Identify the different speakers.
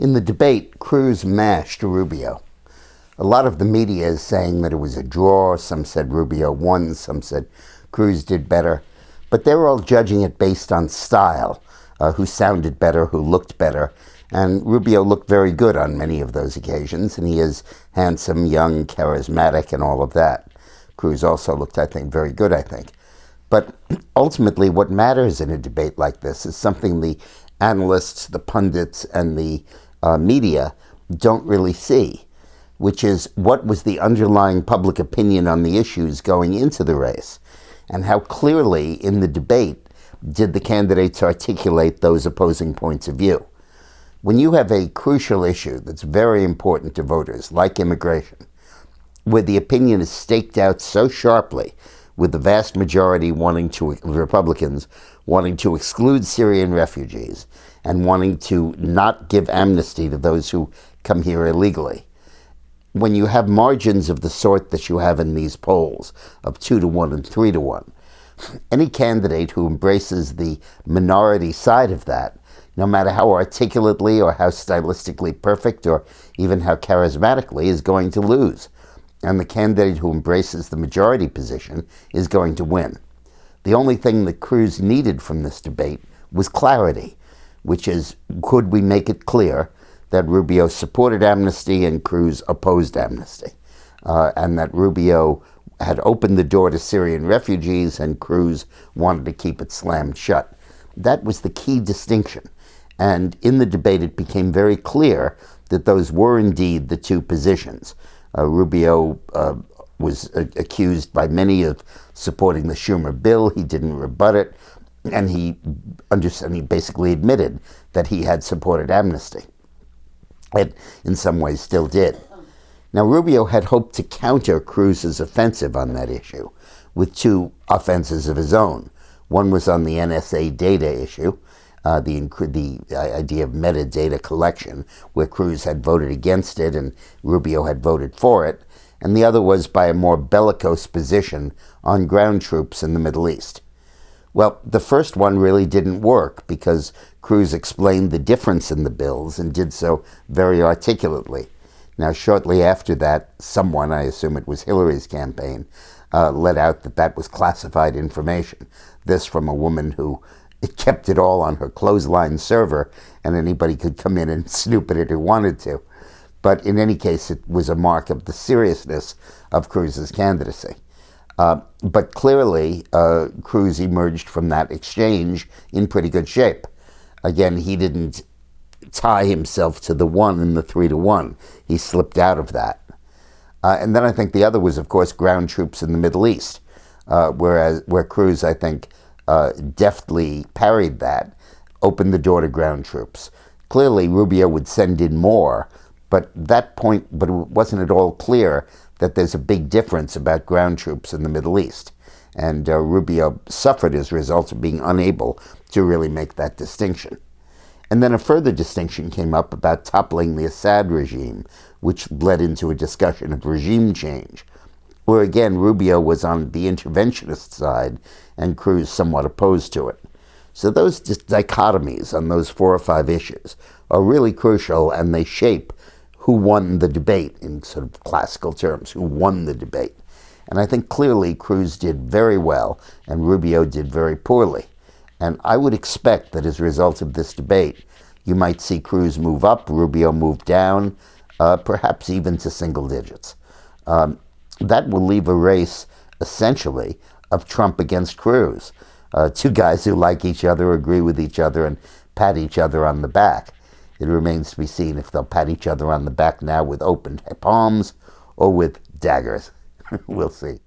Speaker 1: In the debate, Cruz mashed Rubio. A lot of the media is saying that it was a draw. Some said Rubio won. Some said Cruz did better. But they were all judging it based on style, who sounded better, who looked better. And Rubio looked very good on many of those occasions, and he is handsome, young, charismatic, and all of that. Cruz also looked, I think, very good, I think. But ultimately, what matters in a debate like this is something the analysts, the pundits, and the media don't really see, which is what was the underlying public opinion on the issues going into the race, and how clearly in the debate did the candidates articulate those opposing points of view. When you have a crucial issue that's very important to voters, like immigration, where the opinion is staked out so sharply, with the vast majority Republicans wanting to exclude Syrian refugees and wanting to not give amnesty to those who come here illegally. When you have margins of the sort that you have in these polls of 2-1 and 3-1, any candidate who embraces the minority side of that, no matter how articulately or how stylistically perfect or even how charismatically, is going to lose. And the candidate who embraces the majority position is going to win. The only thing that Cruz needed from this debate was clarity, which is, could we make it clear that Rubio supported amnesty and Cruz opposed amnesty, and that Rubio had opened the door to Syrian refugees and Cruz wanted to keep it slammed shut. That was the key distinction. And in the debate, it became very clear that those were indeed the two positions. Rubio was accused by many of supporting the Schumer bill. He didn't rebut it, and he basically admitted that he had supported amnesty, and in some ways still did. Now, Rubio had hoped to counter Cruz's offensive on that issue with two offenses of his own. One was on the NSA data issue, the idea of metadata collection, where Cruz had voted against it and Rubio had voted for it, and the other was by a more bellicose position on ground troops in the Middle East. Well, the first one really didn't work because Cruz explained the difference in the bills and did so very articulately. Now, shortly after that, someone, I assume it was Hillary's campaign, let out that that was classified information. This from a woman who kept it all on her clothesline server, and anybody could come in and snoop at it who wanted to. But in any case, it was a mark of the seriousness of Cruz's candidacy. But clearly, Cruz emerged from that exchange in pretty good shape. Again, he didn't tie himself to the 1 and the 3-1. He slipped out of that. And then I think the other was, of course, ground troops in the Middle East, where Cruz, I think, deftly parried that, opened the door to ground troops. Clearly, Rubio would send in more, but it wasn't at all clear that there's a big difference about ground troops in the Middle East. And Rubio suffered as a result of being unable to really make that distinction. And then a further distinction came up about toppling the Assad regime, which led into a discussion of regime change, where again Rubio was on the interventionist side and Cruz somewhat opposed to it. So those dichotomies on those 4 or 5 issues are really crucial, and they shape who won the debate in sort of classical terms, who won the debate. And I think clearly Cruz did very well and Rubio did very poorly. And I would expect that as a result of this debate, you might see Cruz move up, Rubio move down, perhaps even to single digits. That will leave a race, essentially, of Trump against Cruz. Two guys who like each other, agree with each other, and pat each other on the back. It remains to be seen if they'll pat each other on the back now with open palms or with daggers. We'll see.